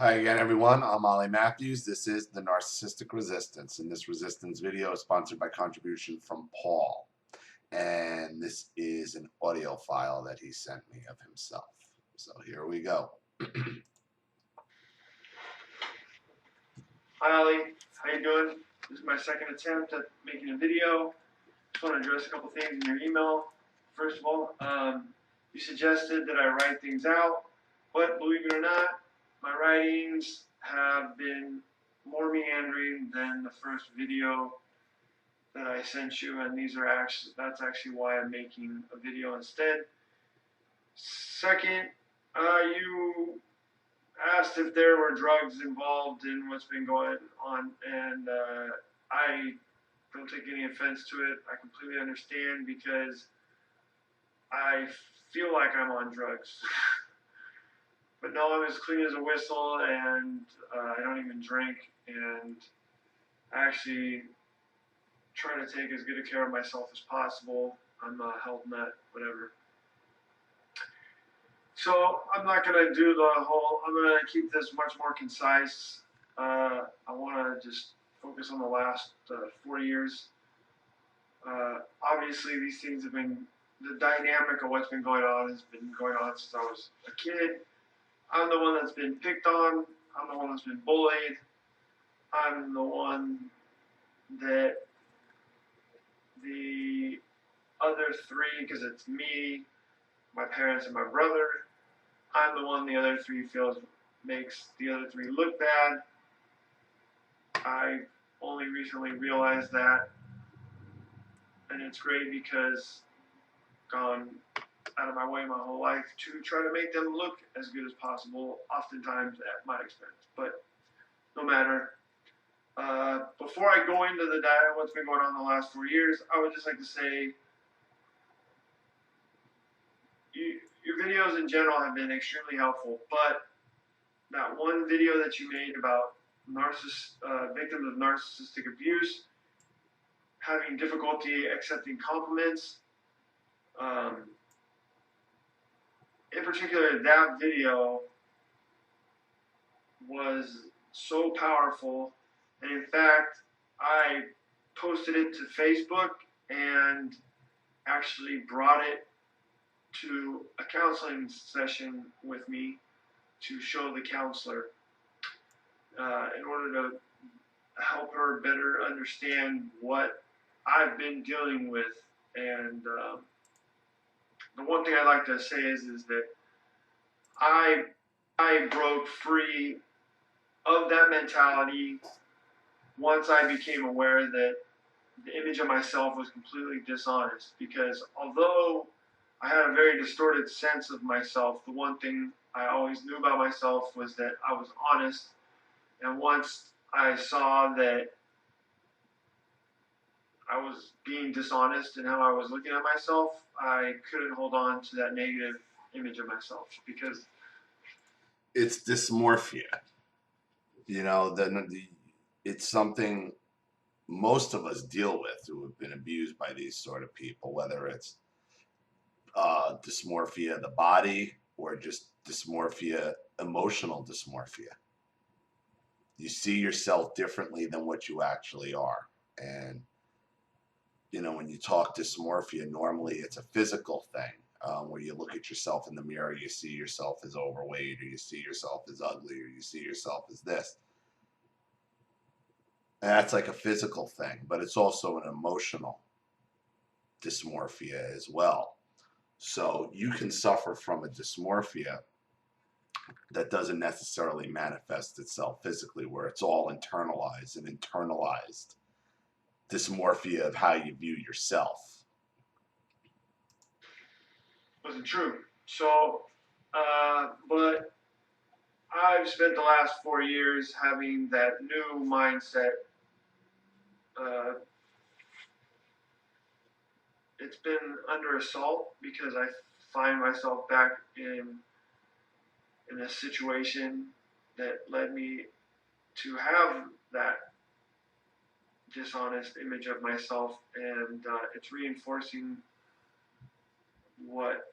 Hi again, everyone. I'm Ollie Matthews. This is the Narcissistic Resistance, and this resistance video is sponsored by contribution from Paul. And this is an audio file that he sent me of himself. So here we go. Hi Ollie, how you doing? This is my second attempt at making a video. Just want to address a couple things in your email. First of all, you suggested that I write things out, but believe it or not, my writings have been more meandering than the first video that I sent you, and that's actually why I'm making a video instead. Second, you asked if there were drugs involved in what's been going on, and I don't take any offense to it. I completely understand because I feel like I'm on drugs. But no, I'm as clean as a whistle, and I don't even drink, and I actually try to take as good a care of myself as possible. I'm a health nut, whatever. So I'm not going to do I'm going to keep this much more concise. I want to just focus on the last 4 years. Obviously, these things have been, the dynamic of what's been going on has been going on since I was a kid. I'm the one that's been picked on. I'm the one that's been bullied. I'm the one that the other three, because it's me, my parents, and my brother, I'm the one the other three feels makes the other three look bad. I only recently realized that, and it's great because I've gone out of my way my whole life to try to make them look as good as possible, oftentimes at my expense. But no matter. Before I go into the data, what's been going on in the last 4 years, I would just like to say your videos in general have been extremely helpful, but that one video that you made about victims of narcissistic abuse having difficulty accepting compliments, in particular, that video was so powerful, and in fact, I posted it to Facebook and actually brought it to a counseling session with me to show the counselor in order to help her better understand what I've been dealing with. And the one thing I'd like to say is that I broke free of that mentality once I became aware that the image of myself was completely dishonest. Because although I had a very distorted sense of myself, the one thing I always knew about myself was that I was honest. And once I saw that I was being dishonest in how I was looking at myself, I couldn't hold on to that negative image of myself because It's dysmorphia. You know, it's something most of us deal with who have been abused by these sort of people, whether it's dysmorphia of the body or just dysmorphia, emotional dysmorphia. You see yourself differently than what you actually are. And, you know, when you talk dysmorphia, normally it's a physical thing where you look at yourself in the mirror, you see yourself as overweight, or you see yourself as ugly, or you see yourself as this. And that's like a physical thing, but it's also an emotional dysmorphia as well. So you can suffer from a dysmorphia that doesn't necessarily manifest itself physically, where it's all internalized, and internalized dysmorphia of how you view yourself. wasn't true. So, but I've spent the last 4 years having that new mindset. It's been under assault because I find myself back in a situation that led me to have that dishonest image of myself, and it's reinforcing what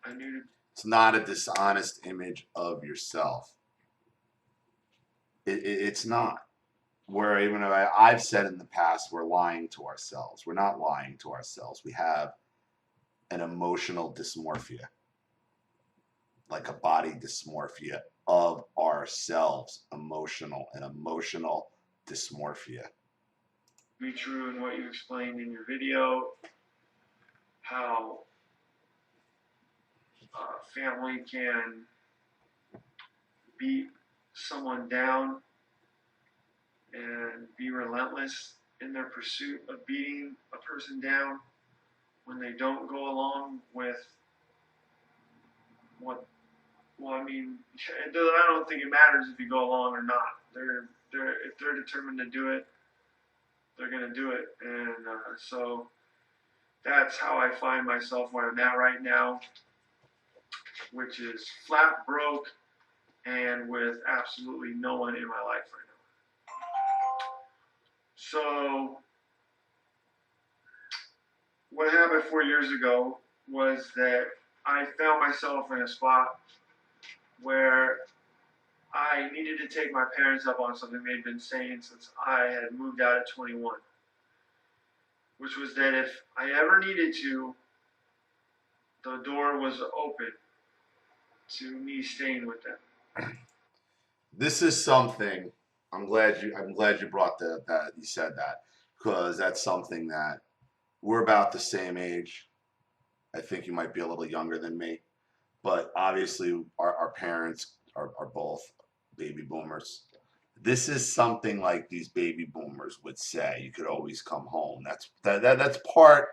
I knew. It's not a dishonest image of yourself. It's not. Where even I've said in the past, we're lying to ourselves. We're not lying to ourselves. We have an emotional dysmorphia, like a body dysmorphia of ourselves, an emotional dysmorphia. Be true in what you explained in your video, how family can beat someone down and be relentless in their pursuit of beating a person down when they don't go along with what. Well, I mean, I don't think it matters if you go along or not. If they're determined to do it, they're gonna do it, and so that's how I find myself where I'm at right now, which is flat broke and with absolutely no one in my life right now. So what happened 4 years ago was that I found myself in a spot where I needed to take my parents up on something they'd been saying since I had moved out at 21, which was that if I ever needed to, the door was open to me staying with them. This is something I'm glad you brought that you said that, because that's something that we're about the same age. I think you might be a little younger than me, but obviously our parents are both baby boomers. This is something like these baby boomers would say: you could always come home. That's part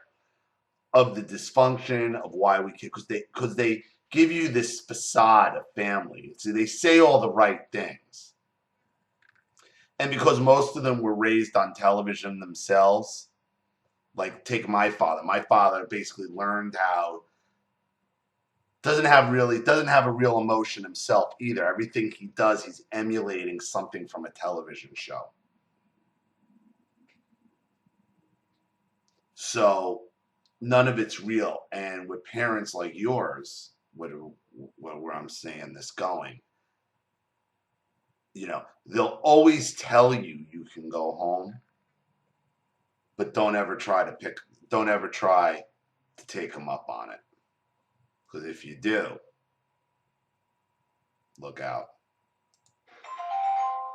of the dysfunction of why we can, because they give you this facade of family. So they say all the right things, and because most of them were raised on television themselves. Like, take my father. My father basically learned how doesn't have a real emotion himself either. Everything he does, he's emulating something from a television show. So none of it's real. And with parents like yours, where I'm saying this going, they'll always tell you you can go home, but don't ever try to take them up on it. Because if you do, look out.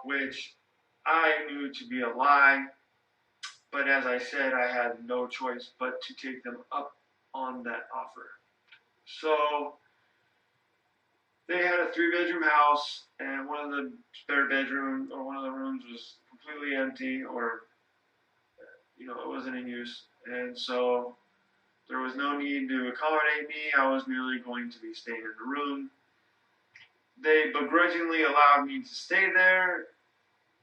Which I knew to be a lie, but as I said, I had no choice but to take them up on that offer. So they had a 3-bedroom house, and one of the spare bedroom or one of the rooms was completely empty, or it wasn't in use, and so there was no need to accommodate me. I was merely going to be staying in the room. They begrudgingly allowed me to stay there.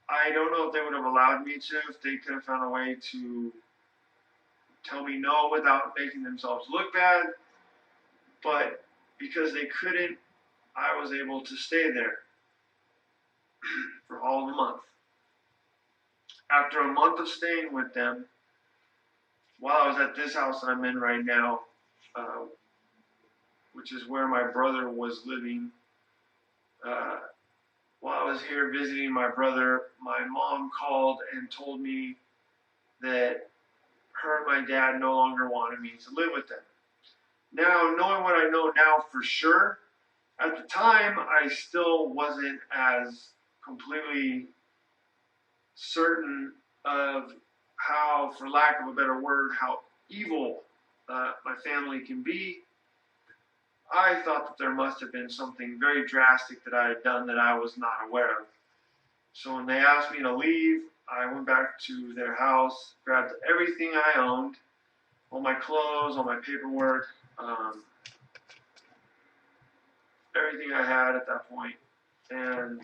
I don't know if they would have allowed me to if they could have found a way to tell me no without making themselves look bad, but because they couldn't, I was able to stay there for all of a month. After a month of staying with them, while I was at this house that I'm in right now, which is where my brother was living, while I was here visiting my brother, my mom called and told me that her and my dad no longer wanted me to live with them. Now, knowing what I know now for sure, at the time I still wasn't as completely certain of how, for lack of a better word, how evil my family can be. I thought that there must have been something very drastic that I had done that I was not aware of. So when they asked me to leave, I went back to their house, grabbed everything I owned, all my clothes, all my paperwork, everything I had at that point, and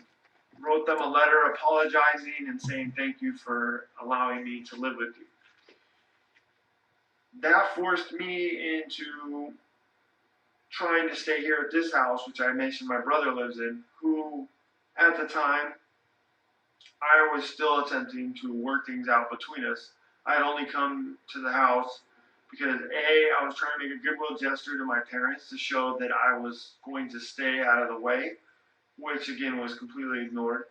wrote them a letter apologizing and saying thank you for allowing me to live with you. That forced me into trying to stay here at this house, which I mentioned my brother lives in, who at the time I was still attempting to work things out between us. I had only come to the house because I was trying to make a goodwill gesture to my parents to show that I was going to stay out of the way, which again was completely ignored.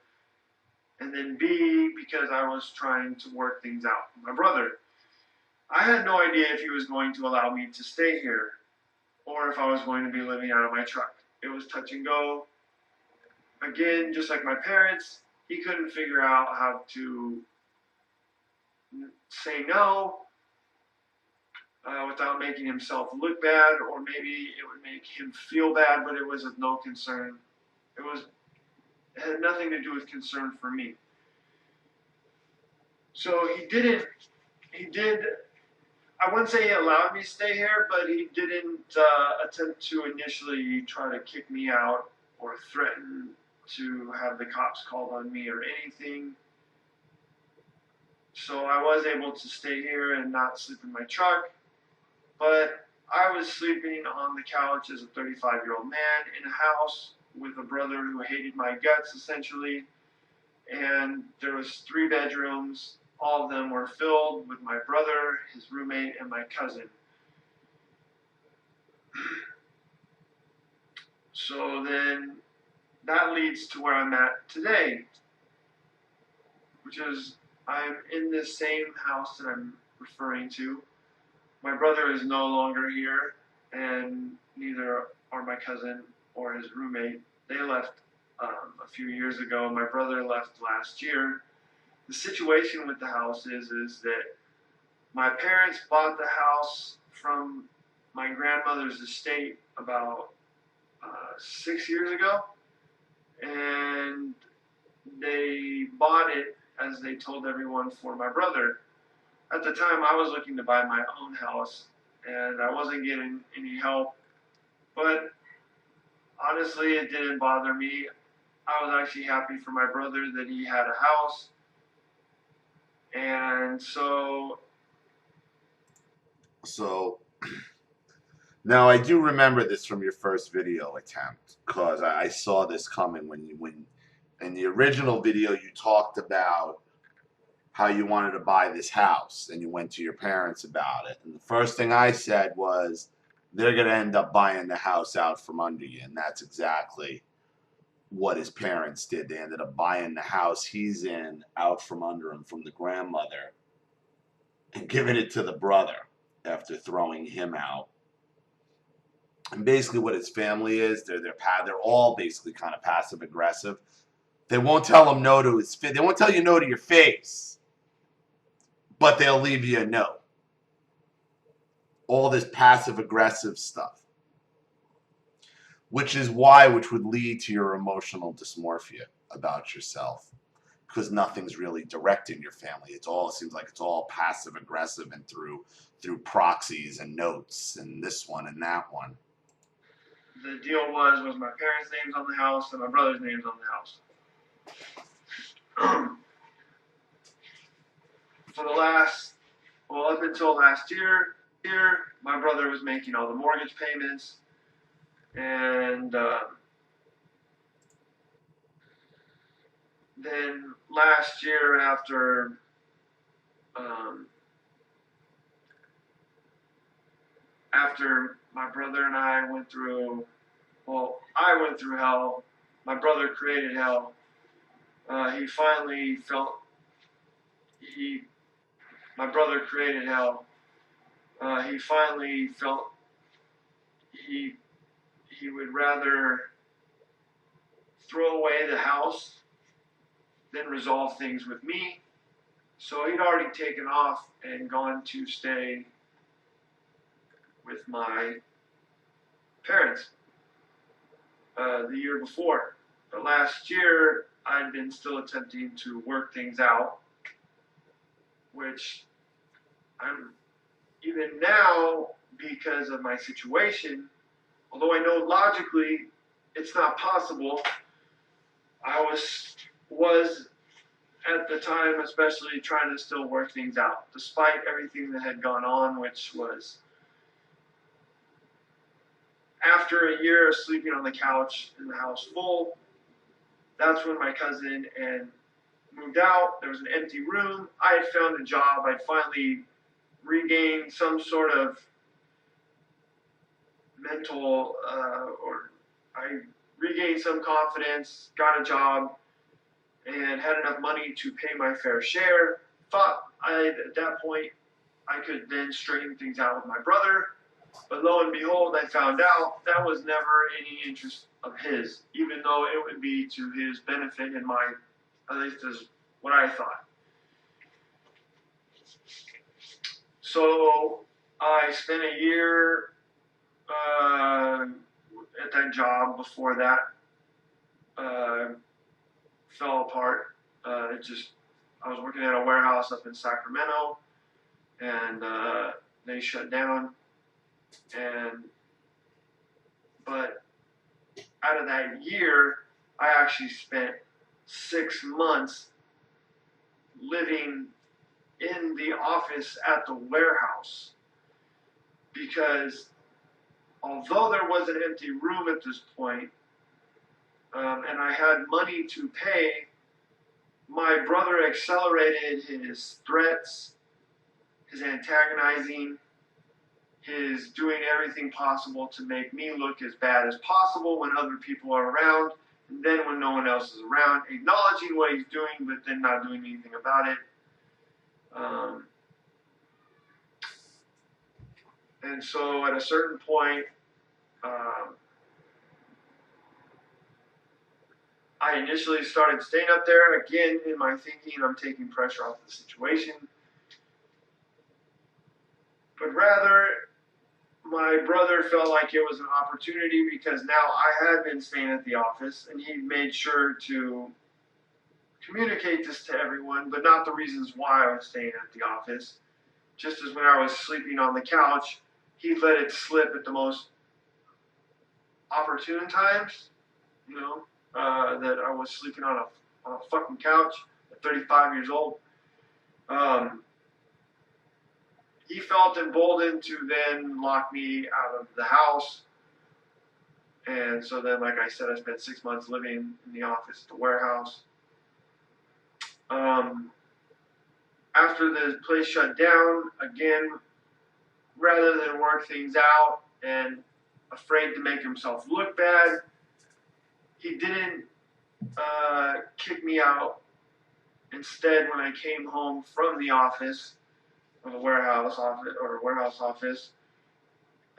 and then B, because I was trying to work things out with my brother. I had no idea if he was going to allow me to stay here or if I was going to be living out of my truck. It was touch and go. Again, just like my parents, he couldn't figure out how to say no without making himself look bad, or maybe it would make him feel bad, but it was of no concern. It had nothing to do with concern for me. So he did, I wouldn't say he allowed me to stay here, but he didn't attempt to initially try to kick me out or threaten to have the cops called on me or anything. So I was able to stay here and not sleep in my truck, but I was sleeping on the couch as a 35-year-old man in a house with a brother who hated my guts, essentially. And there was 3 bedrooms. All of them were filled with my brother, his roommate, and my cousin. So then that leads to where I'm at today, which is I'm in this same house that I'm referring to. My brother is no longer here, and neither are my cousin or his roommate. They left a few years ago. My brother left last year. The situation with the house is that my parents bought the house from my grandmother's estate about 6 years ago, and they bought it, as they told everyone, for my brother. At the time, I was looking to buy my own house, and I wasn't getting any help. But honestly, it didn't bother me. I was actually happy for my brother that he had a house. And so Now I do remember this from your first video attempt, because I saw this coming when in the original video you talked about how you wanted to buy this house and you went to your parents about it. And the first thing I said was, they're going to end up buying the house out from under you. And that's exactly what his parents did. They ended up buying the house he's in out from under him from the grandmother and giving it to the brother after throwing him out. And basically what his family is, they're all basically kind of passive aggressive. They won't tell him no to his face. They won't tell you no to your face, but they'll leave you a note. All this passive aggressive stuff, which would lead to your emotional dysmorphia about yourself, because nothing's really direct in your family. It seems like it's all passive aggressive and through proxies and notes and this one and that one. the deal was my parents' names on the house and my brother's names on the house. Up until last year, my brother was making all the mortgage payments, and then last year, after my brother and I went through, I went through hell. My brother created hell. He finally felt my brother created hell. He finally felt he would rather throw away the house than resolve things with me. So he'd already taken off and gone to stay with my parents the year before. But last year, I'd been still attempting to work things out, which I'm even now, because of my situation, although I know logically it's not possible, I was at the time especially trying to still work things out, despite everything that had gone on, which was after a year of sleeping on the couch in the house full. That's when my cousin moved out. There was an empty room. I had found a job. I'd finally regained some sort of mental, or I regained some confidence, got a job, and had enough money to pay my fair share. Thought at that point I could then straighten things out with my brother. But lo and behold, I found out that was never any interest of his, even though it would be to his benefit and mine, at least is what I thought. So I spent a year at that job before that fell apart. I was working at a warehouse up in Sacramento, and they shut down. But out of that year, I actually spent 6 months living in the office at the warehouse, because although there was an empty room at this point, and I had money to pay, my brother accelerated his threats, his antagonizing, his doing everything possible to make me look as bad as possible when other people are around, and then when no one else is around, acknowledging what he's doing, but then not doing anything about it. And so at a certain point, I initially started staying up there. Again, in my thinking, I'm taking pressure off the situation. But rather, my brother felt like it was an opportunity, because now I had been staying at the office, and he made sure to communicate this to everyone, but not the reasons why I was staying at the office. Just as when I was sleeping on the couch, he let it slip at the most opportune times, that I was sleeping on a fucking couch at 35 years old. He felt emboldened to then lock me out of the house. And so then, like I said, I spent 6 months living in the office at the warehouse. After the place shut down, again, rather than work things out and afraid to make himself look bad, he didn't kick me out. Instead, when I came home from the office, or the warehouse office,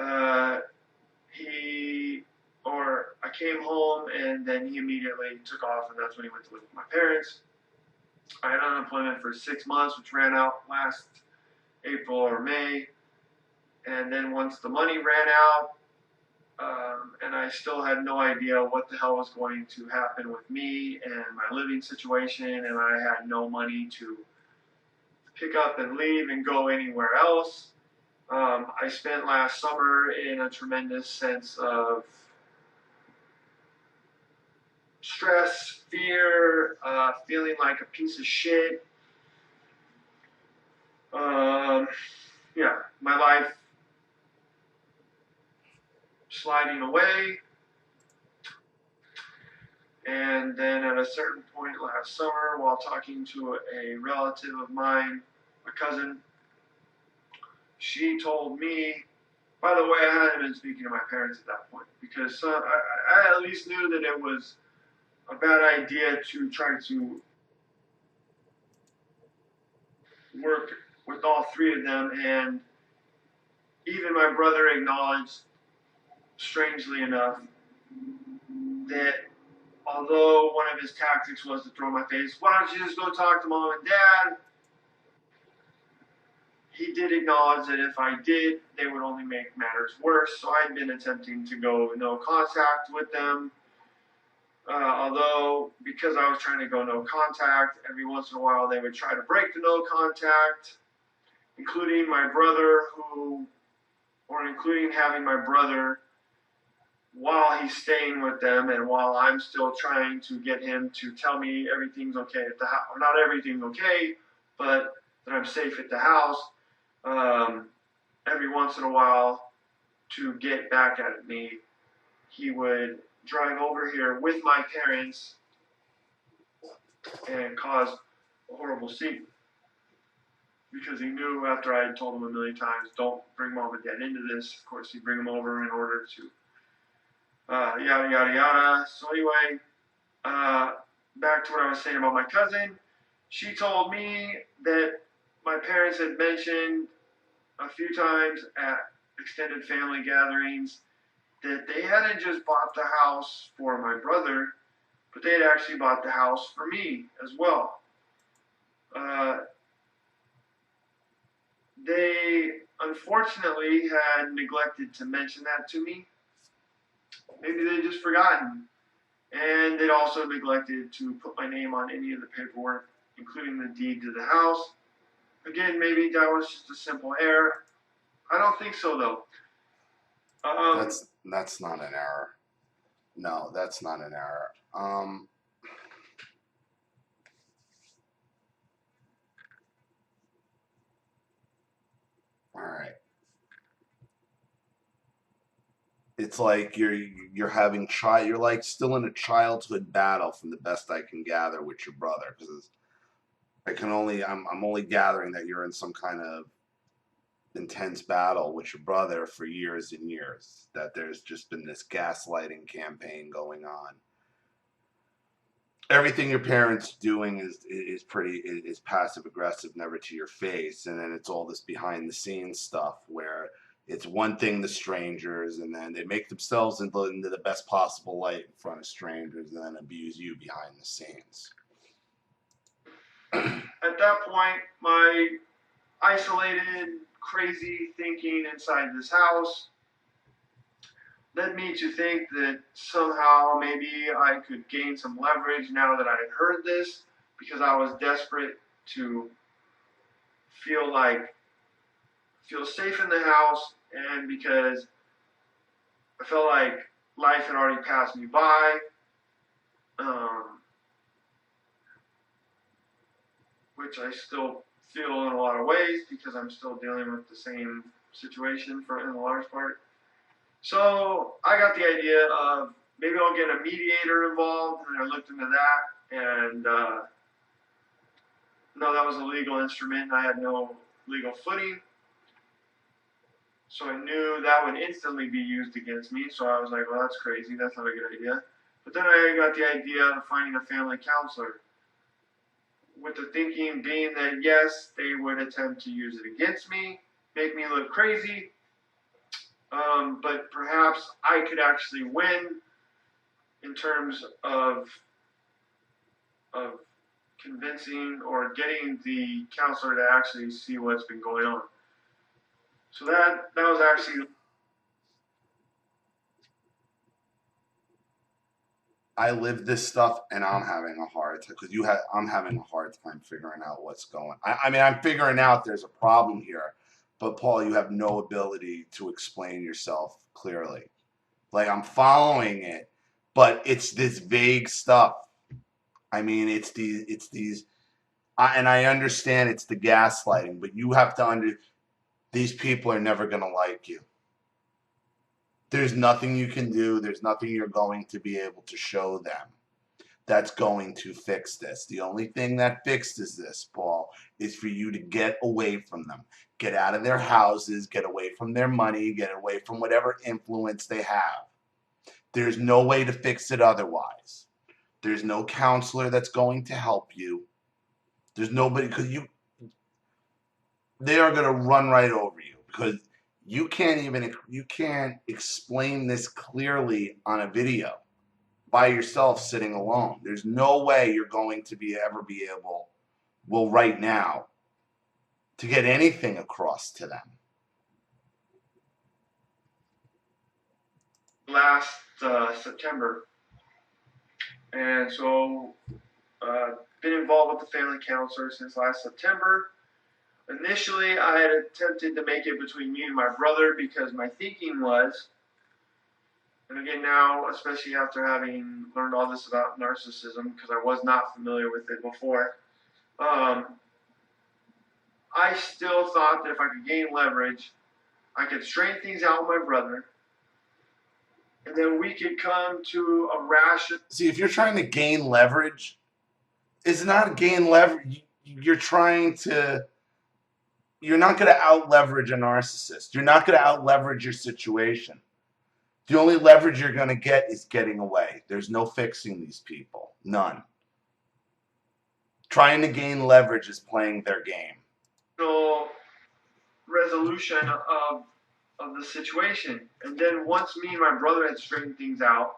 I came home, and then he immediately took off, and that's when he went to live with my parents. I had unemployment for 6 months, which ran out last April or May. And then once the money ran out, and I still had no idea what the hell was going to happen with me and my living situation, and I had no money to pick up and leave and go anywhere else. I spent last summer in a tremendous sense of stress, fear, feeling like a piece of shit. My life sliding away. And then at a certain point last summer, while talking to a relative of mine, a cousin, she told me, by the way, I hadn't been speaking to my parents at that point, because I at least knew that it was a bad idea to try to work with all three of them. And even my brother acknowledged, strangely enough, that although one of his tactics was to throw in my face, why don't you just go talk to mom and dad? He did acknowledge that if I did, they would only make matters worse. So I'd been attempting to go no contact with them. Although, because I was trying to go no contact, every once in a while they would try to break the no contact, including my brother, including having my brother while he's staying with them, and while I'm still trying to get him to tell me everything's okay at the house. Not everything's okay, but that I'm safe at the house. Every once in a while, to get back at me, he would drive over here with my parents and cause a horrible scene. Because he knew, after I had told him a million times, don't bring mom and dad into this, of course he'd bring them over in order to yada yada yada. So anyway, back to what I was saying about my cousin, she told me that my parents had mentioned a few times at extended family gatherings that they hadn't just bought the house for my brother, but they had actually bought the house for me as well. Uh, they unfortunately had neglected to mention that to me. Maybe they'd just forgotten. And they'd also neglected to put my name on any of the paperwork, including the deed to the house. Again, maybe that was just a simple error. I don't think so, though. That's not an error. No, that's not an error. All right. It's like you're having you're like still in a childhood battle, from the best I can gather, with your brother, because I'm only gathering that you're in some kind of intense battle with your brother for years and years, that there's just been this gaslighting campaign going on. Everything your parents doing is passive aggressive, never to your face, and then it's all this behind the scenes stuff where it's one thing to strangers, and then they make themselves into the best possible light in front of strangers, and then abuse you behind the scenes. At that point, my isolated, crazy thinking inside this house led me to think that somehow maybe I could gain some leverage now that I had heard this, because I was desperate to feel safe in the house, and because I felt like life had already passed me by, which I still feel in a lot of ways, because I'm still dealing with the same situation in the large part. So I got the idea of maybe I'll get a mediator involved, and I looked into that, and no, that was a legal instrument, and I had no legal footing. So I knew that would instantly be used against me. So I was like, well, that's crazy. That's not a good idea. But then I got the idea of finding a family counselor, with the thinking being that, yes, they would attempt to use it against me, make me look crazy, but perhaps I could actually win in terms of convincing or getting the counselor to actually see what's been going on. So that was actually. I live this stuff, and I'm having a hard time because I'm having a hard time figuring out what's going. I mean, I'm figuring out there's a problem here, but Paul, you have no ability to explain yourself clearly. Like, I'm following it, but it's this vague stuff. I mean, it's these, and I understand it's the gaslighting, but you have to these people are never gonna like you. There's nothing you can do. There's nothing you're going to be able to show them that's going to fix this. The only thing that fixes this, Paul, is for you to get away from them. Get out of their houses, get away from their money, get away from whatever influence they have. There's no way to fix it otherwise. There's no counselor that's going to help you. There's nobody, because they are going to run right over you, because you can't explain this clearly on a video by yourself sitting alone. There's no way you're going to ever be able, well, right now, to get anything across to them. Last September, and so been involved with the family counselor since last September. Initially, I had attempted to make it between me and my brother, because my thinking was, and again now, especially after having learned all this about narcissism, because I was not familiar with it before, I still thought that if I could gain leverage, I could straighten things out with my brother, and then we could come to a rational. See, if you're trying to gain leverage, it's not gain leverage. You're not going to out leverage a narcissist. You're not going to out leverage your situation. The only leverage you're going to get is getting away. There's no fixing these people. None. Trying to gain leverage is playing their game. No resolution of the situation. And then once me and my brother had straightened things out,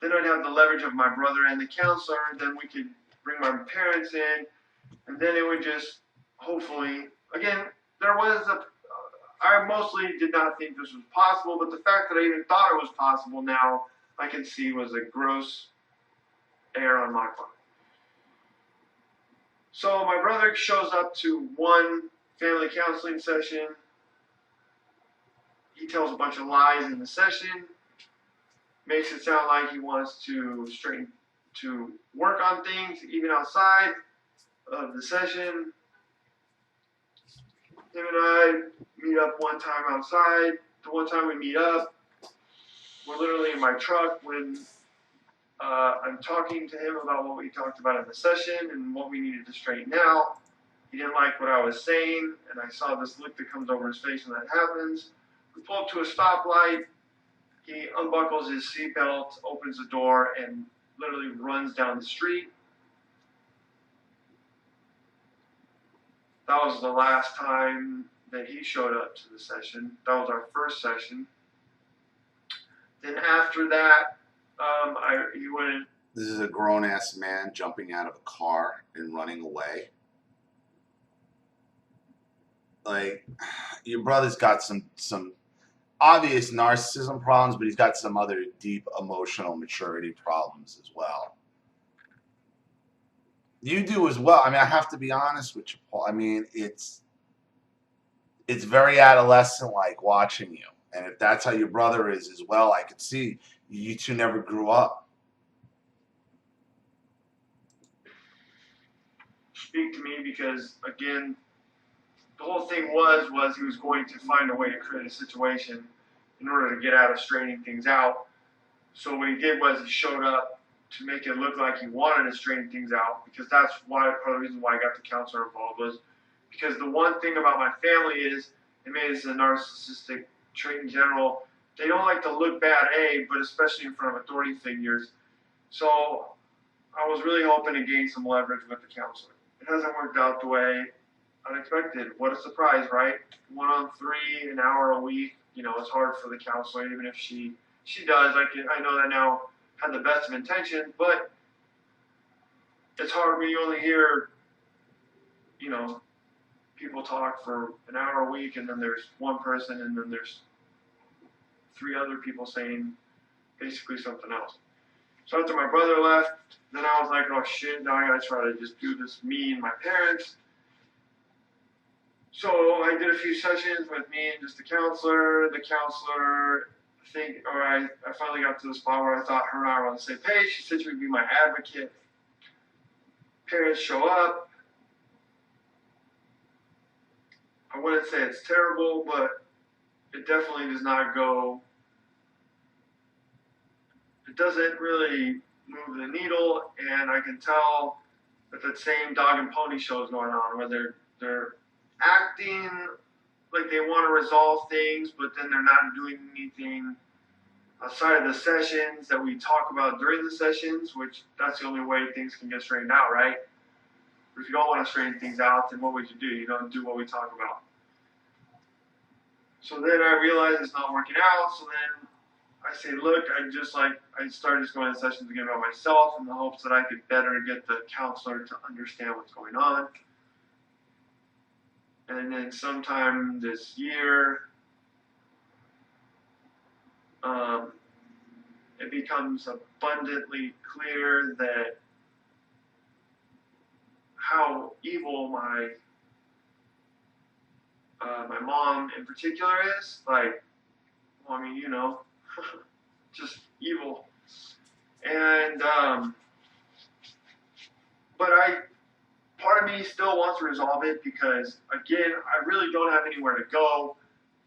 then I'd have the leverage of my brother and the counselor. Then we could bring my parents in, and then it would just hopefully, again, there was a, I mostly did not think this was possible, but the fact that I even thought it was possible now, I can see was a gross error on my part. So my brother shows up to one family counseling session. He tells a bunch of lies in the session, makes it sound like he wants to work on things even outside of the session. Him and I meet up one time outside. The one time we meet up, we're literally in my truck when I'm talking to him about what we talked about in the session and what we needed to straighten out. He didn't like what I was saying, and I saw this look that comes over his face when that happens. We pull up to a stoplight. He unbuckles his seatbelt, opens the door, and literally runs down the street. That was the last time that he showed up to the session. That was our first session. Then after that, he went in. This is a grown-ass man jumping out of a car and running away. Like, your brother's got some obvious narcissism problems, but he's got some other deep emotional maturity problems as well. You do as well. I mean, I have to be honest with you, Paul. I mean, it's very adolescent-like watching you. And if that's how your brother is as well, I could see you two never grew up. Speak to me because, again, the whole thing was he was going to find a way to create a situation in order to get out of straightening things out. So what he did was he showed up to make it look like he wanted to straighten things out, because that's why part of the reason why I got the counselor involved was because the one thing about my family is, and maybe it's a narcissistic trait in general, they don't like to look bad, but especially in front of authority figures. So I was really hoping to gain some leverage with the counselor. It hasn't worked out the way unexpected. What a surprise, right? 1 on 3, an hour a week. You know, it's hard for the counselor, even if she does. I know that now had the best of intentions, but it's hard when you only hear, you know, people talk for an hour a week, and then there's one person, and then there's 3 other people saying basically something else. So after my brother left, then I was like, oh shit, now I gotta try to just do this, me and my parents. So I did a few sessions with me and just the counselor. The counselor, I finally got to the spot where I thought her and I were on the same page. She said she would be my advocate. Parents show up. I wouldn't say it's terrible, but it definitely does not go. It doesn't really move the needle, and I can tell that the same dog and pony show is going on, where they're acting like they want to resolve things, but then they're not doing anything outside of the sessions that we talk about during the sessions, which that's the only way things can get straightened out, right? If you don't want to straighten things out, then what would you do? You don't do what we talk about. So then I realized it's not working out, so then I say, look, I started just going to sessions again by myself in the hopes that I could better get the counselor to understand what's going on. And then sometime this year, it becomes abundantly clear that how evil my mom in particular is. Like, well, I mean, you know, just evil. And but part of me still wants to resolve it because, again, I really don't have anywhere to go.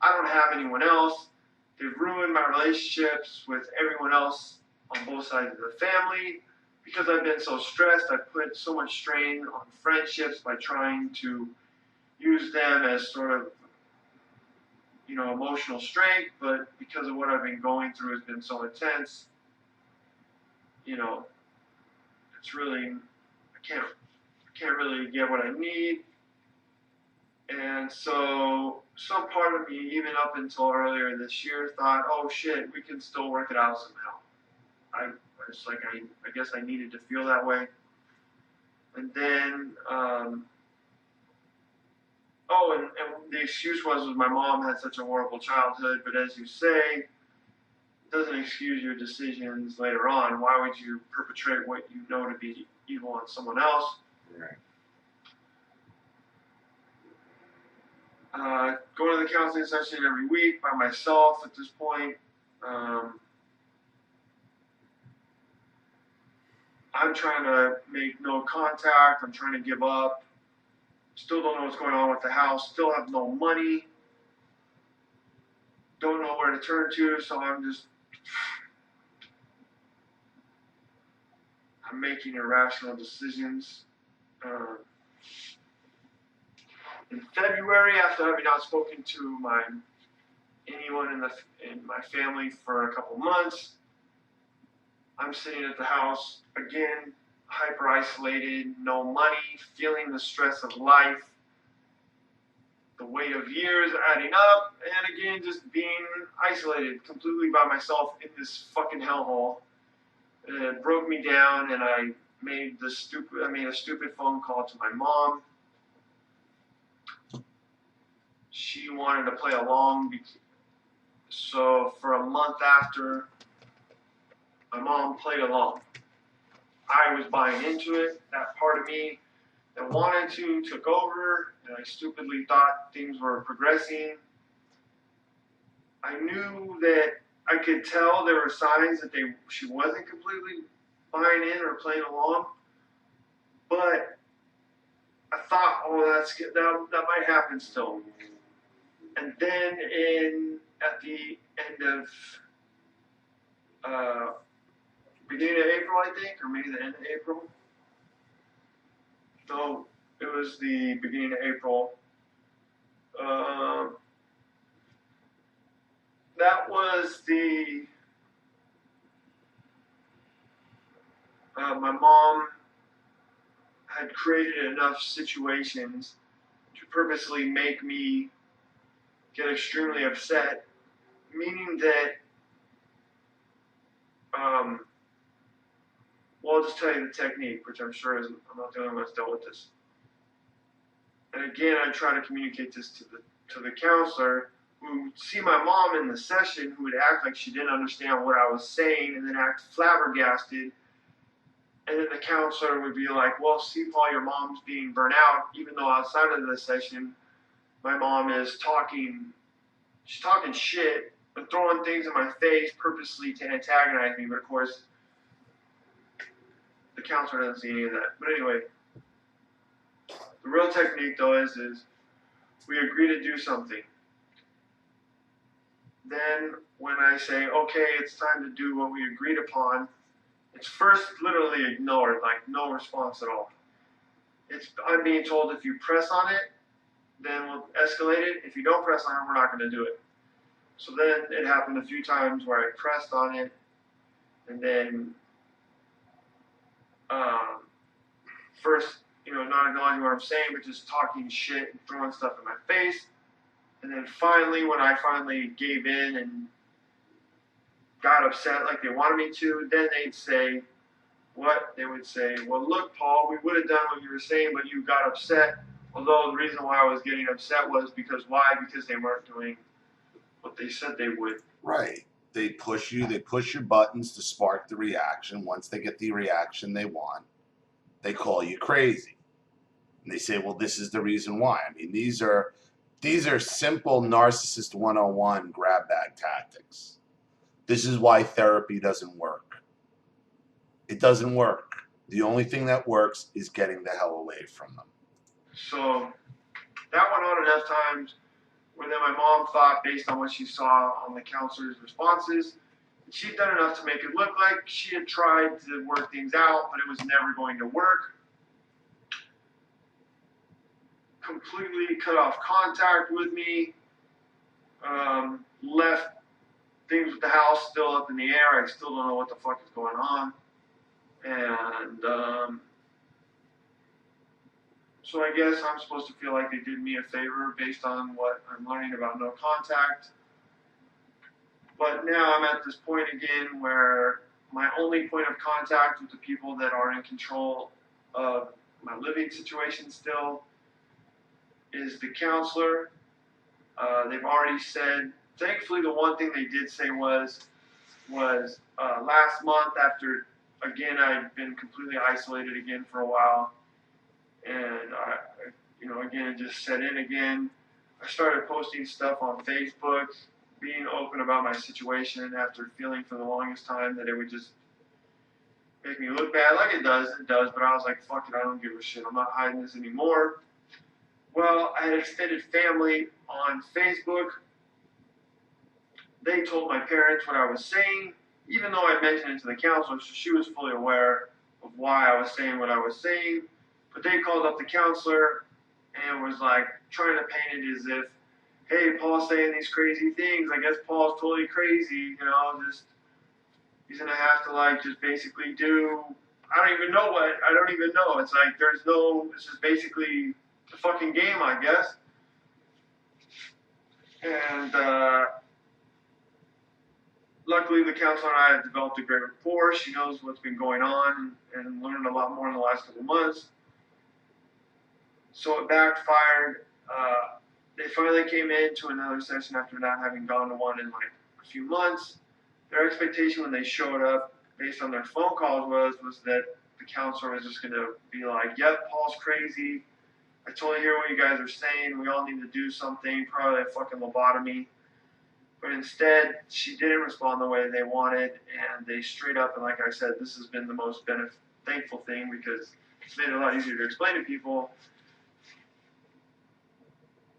I don't have anyone else. They've ruined my relationships with everyone else on both sides of the family. Because I've been so stressed, I've put so much strain on friendships by trying to use them as sort of, you know, emotional strength. But because of what I've been going through has been so intense, you know, it's really, I can't really get what I need. And so some part of me, even up until earlier this year, thought, oh shit, we can still work it out somehow. I was like, I guess I needed to feel that way. And then, and the excuse was my mom had such a horrible childhood, but as you say, it doesn't excuse your decisions later on. Why would you perpetrate what you know to be evil on someone else? Right. Going to the counseling session every week by myself at this point. I'm trying to make no contact. I'm trying to give up. Still don't know what's going on with the house. Still have no money. Don't know where to turn to. So I'm making irrational decisions. In February, after having not spoken to anyone in my family for a couple months, I'm sitting at the house again, hyper isolated, no money, feeling the stress of life, the weight of years adding up, and again, just being isolated completely by myself in this fucking hellhole. It broke me down, and I made a stupid phone call to my mom. She wanted to play along, so for a month after, my mom played along. I was buying into it. That part of me that wanted to took over, and I stupidly thought things were progressing. I knew that I could tell there were signs that she wasn't completely buying in or playing along, but I thought, oh, that might happen still. And then at the end of beginning of April, I think, or maybe the end of April. No, it was the beginning of April. That was my mom had created enough situations to purposely make me get extremely upset, meaning that, well, I'll just tell you the technique, which I'm sure I'm not the only one that's dealt with this. And again, I try to communicate this to the counselor, who would see my mom in the session, who would act like she didn't understand what I was saying, and then act flabbergasted. And then the counselor would be like, well, see, Paul, your mom's being burnt out, even though outside of the session, my mom is she's talking shit, but throwing things in my face purposely to antagonize me. But of course, the counselor doesn't see any of that. But anyway, the real technique, though, is we agree to do something. Then when I say, okay, it's time to do what we agreed upon, it's first literally ignored, like no response at all. I'm being told if you press on it, then we'll escalate it. If you don't press on it, we're not going to do it. So then it happened a few times where I pressed on it, and then first, not acknowledging what I'm saying, but just talking shit and throwing stuff in my face. And then finally, when I finally gave in and got upset like they wanted me to, then they'd say, what? They would say, well, look, Paul, we would have done what you were saying, but you got upset. Although the reason why I was getting upset was because why? Because they weren't doing what they said they would. Right. They push you, they push your buttons to spark the reaction. Once they get the reaction they want, they call you crazy. And they say, well, this is the reason why. I mean, these are simple narcissist 101 grab bag tactics. This is why therapy doesn't work. It doesn't work. The only thing that works is getting the hell away from them. So that went on enough times where then my mom thought, based on what she saw on the counselor's responses, she'd done enough to make it look like she had tried to work things out, but it was never going to work. Completely cut off contact with me. Left things with the house still up in the air. I still don't know what the fuck is going on. And So I guess I'm supposed to feel like they did me a favor based on what I'm learning about no contact. But now I'm at this point again where my only point of contact with the people that are in control of my living situation still is the counselor. They've already said, thankfully the one thing they did say was last month after, again, I'd been completely isolated again for a while, and again, it just set in again. I started posting stuff on Facebook, being open about my situation after feeling for the longest time that it would just make me look bad, like it does, but I was like, fuck it, I don't give a shit, I'm not hiding this anymore. Well, I had extended family on Facebook. They told my parents what I was saying, even though I mentioned it to the counselor, so she was fully aware of why I was saying what I was saying. But they called up the counselor and was like trying to paint it as if, hey, Paul's saying these crazy things. I guess Paul's totally crazy, just he's gonna have to like just basically do. I don't even know what. I don't even know. It's like there's no. This is basically a fucking game, I guess. And luckily, the counselor and I have developed a great rapport. She knows what's been going on and learned a lot more in the last couple months. So it backfired. They finally came into another session after not having gone to one in like a few months. Their expectation when they showed up, based on their phone calls, was that the counselor was just going to be like, yep, Paul's crazy. I totally hear what you guys are saying. We all need to do something, probably a fucking lobotomy. But instead, she didn't respond the way they wanted, and they straight up, and like I said, this has been the most thankful thing because it's made it a lot easier to explain to people.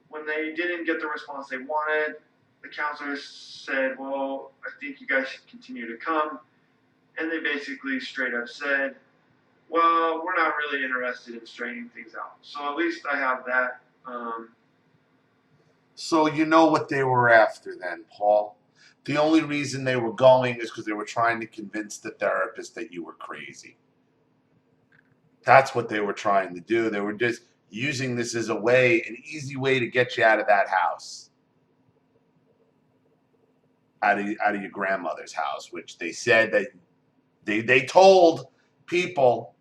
When they didn't get the response they wanted, the counselor said, well, I think you guys should continue to come. And they basically straight up said, well, we're not really interested in straightening things out. So at least I have that. So you know what they were after then, Paul. The only reason they were going is because they were trying to convince the therapist that you were crazy. That's what they were trying to do. They were just using this as an easy way to get you out of that house. Out of your grandmother's house, which they said that they told people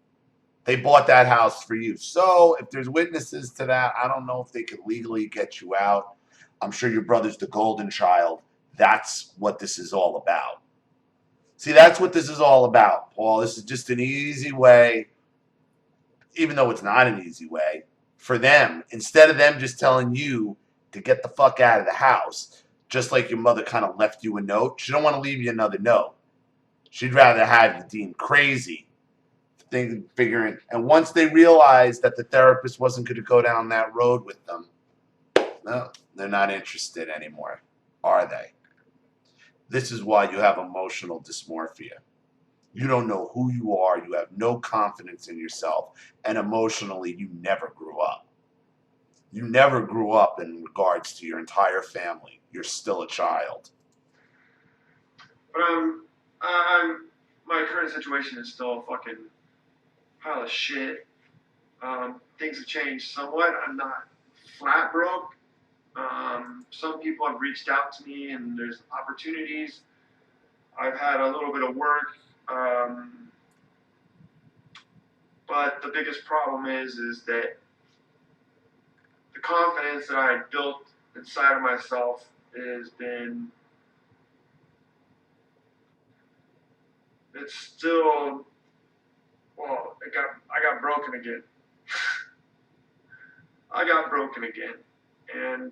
they bought that house for you. So if there's witnesses to that, I don't know if they could legally get you out. I'm sure your brother's the golden child. That's what this is all about. See, that's what this is all about, Paul. This is just an easy way, even though it's not an easy way, for them. Instead of them just telling you to get the fuck out of the house, just like your mother kind of left you a note, she don't want to leave you another note. She'd rather have you deemed crazy, figuring. And once they realized that the therapist wasn't going to go down that road with them, no, they're not interested anymore, are they? This is why you have emotional dysmorphia. You don't know who you are. You have no confidence in yourself. And emotionally, you never grew up. You never grew up in regards to your entire family. You're still a child. But my current situation is still a fucking pile of shit. Things have changed somewhat. I'm not flat broke. Some people have reached out to me and there's opportunities. I've had a little bit of work. But the biggest problem is that the confidence that I had built inside of myself has been, it's still, well, I got broken again. I got broken again. And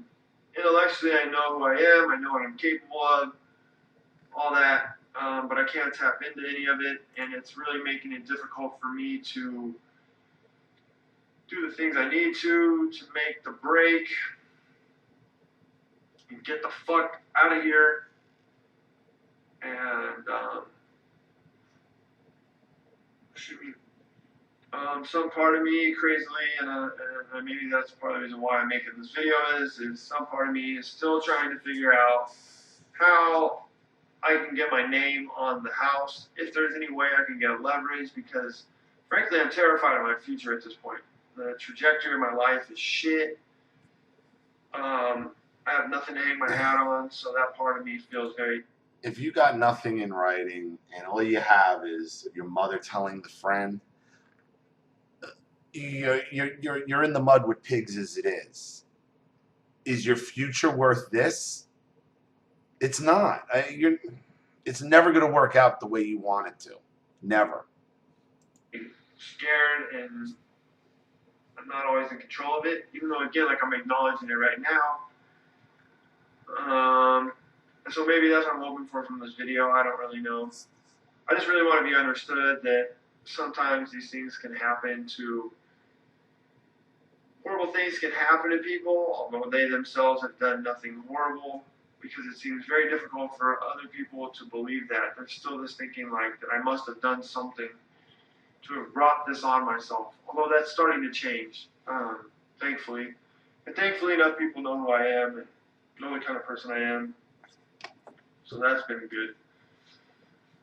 intellectually, I know who I am. I know what I'm capable of, all that. But I can't tap into any of it. And it's really making it difficult for me to do the things I need to make the break and get the fuck out of here. And some part of me, crazily, and maybe that's part of the reason why I'm making this video, is some part of me is still trying to figure out how I can get my name on the house, if there's any way I can get leverage, because frankly I'm terrified of my future at this point. The trajectory of my life is shit. I have nothing to hang my hat on, so that part of me feels very. If you got nothing in writing and all you have is your mother telling the friend, you're in the mud with pigs as it is. Is your future worth this? It's not. It's never going to work out the way you want it to. Never. Scared, and I'm not always in control of it, even though, again, like I'm acknowledging it right now. And so maybe that's what I'm hoping for from this video. I don't really know. I just really want to be understood that sometimes these things can happen to, horrible things can happen to people, although they themselves have done nothing horrible, because it seems very difficult for other people to believe that. There's still this thinking like that I must have done something to have brought this on myself, although that's starting to change, thankfully. And thankfully enough people know who I am and know the kind of person I am. So that's been good.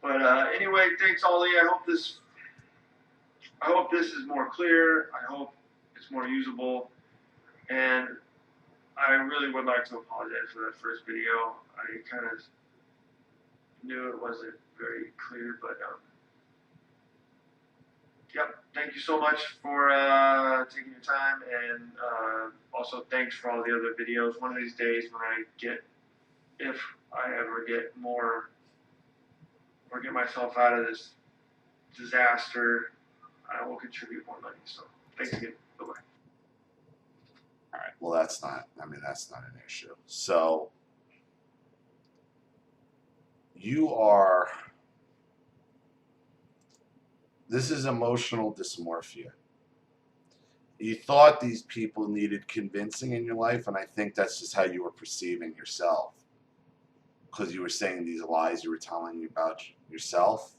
But anyway, thanks, Ollie. I hope this is more clear. I hope it's more usable. And I really would like to apologize for that first video. I kind of knew it wasn't very clear, but yep. Thank you so much for taking your time, and also thanks for all the other videos. One of these days when if I ever get more, or get myself out of this disaster, I will contribute more money. So thanks again. Bye-bye. All right. Well, that's not an issue. So this is emotional dysmorphia. You thought these people needed convincing in your life, and I think that's just how you were perceiving yourself, because you were saying these lies you were telling you about yourself.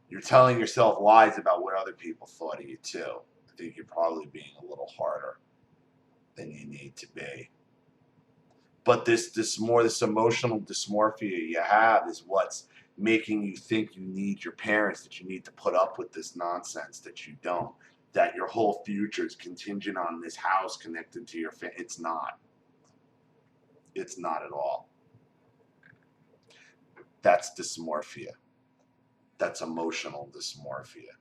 You're telling yourself lies about what other people thought of you too. I think you're probably being a little harder than you need to be. But this emotional dysmorphia you have is what's making you think you need your parents, that you need to put up with this nonsense that you don't, that your whole future is contingent on this house connected to your family. It's not. It's not at all. That's dysmorphia. That's emotional dysmorphia.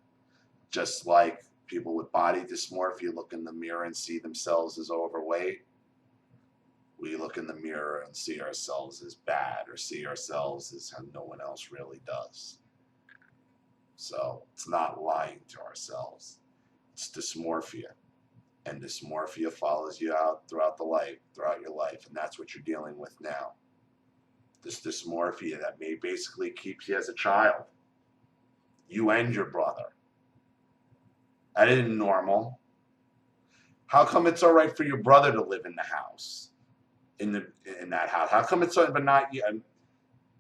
Just like people with body dysmorphia look in the mirror and see themselves as overweight, we look in the mirror and see ourselves as bad, or see ourselves as how no one else really does. So it's not lying to ourselves. It's dysmorphia. And dysmorphia follows you out throughout your life. And that's what you're dealing with now. This dysmorphia that may basically keep you as a child. You and your brother. That isn't normal. How come it's all right for your brother to live in the house? In that house? How come it's all right, but not you?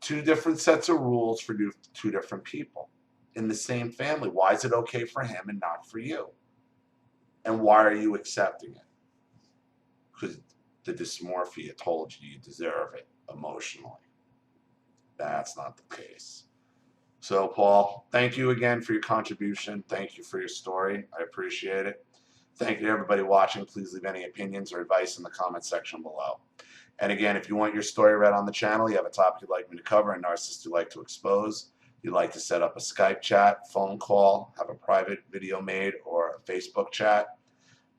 Two different sets of rules for two different people in the same family. Why is it okay for him and not for you? And why are you accepting it? Because the dysmorphia told you deserve it emotionally. That's not the case. So, Paul, thank you again for your contribution. Thank you for your story. I appreciate it. Thank you to everybody watching. Please leave any opinions or advice in the comment section below. And again, if you want your story read on the channel, you have a topic you'd like me to cover, a narcissist you'd like to expose, you'd like to set up a Skype chat, phone call, have a private video made, or a Facebook chat,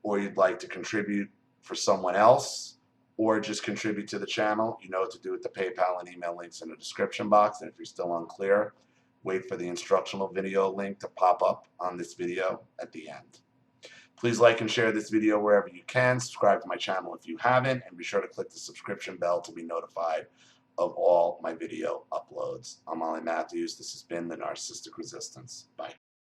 or you'd like to contribute for someone else, or just contribute to the channel, you know what to do with the PayPal and email links in the description box. And if you're still unclear, wait for the instructional video link to pop up on this video at the end. Please like and share this video wherever you can. Subscribe to my channel if you haven't, and be sure to click the subscription bell to be notified of all my video uploads. I'm Ollie Matthews. This has been the Narcissistic Resistance. Bye.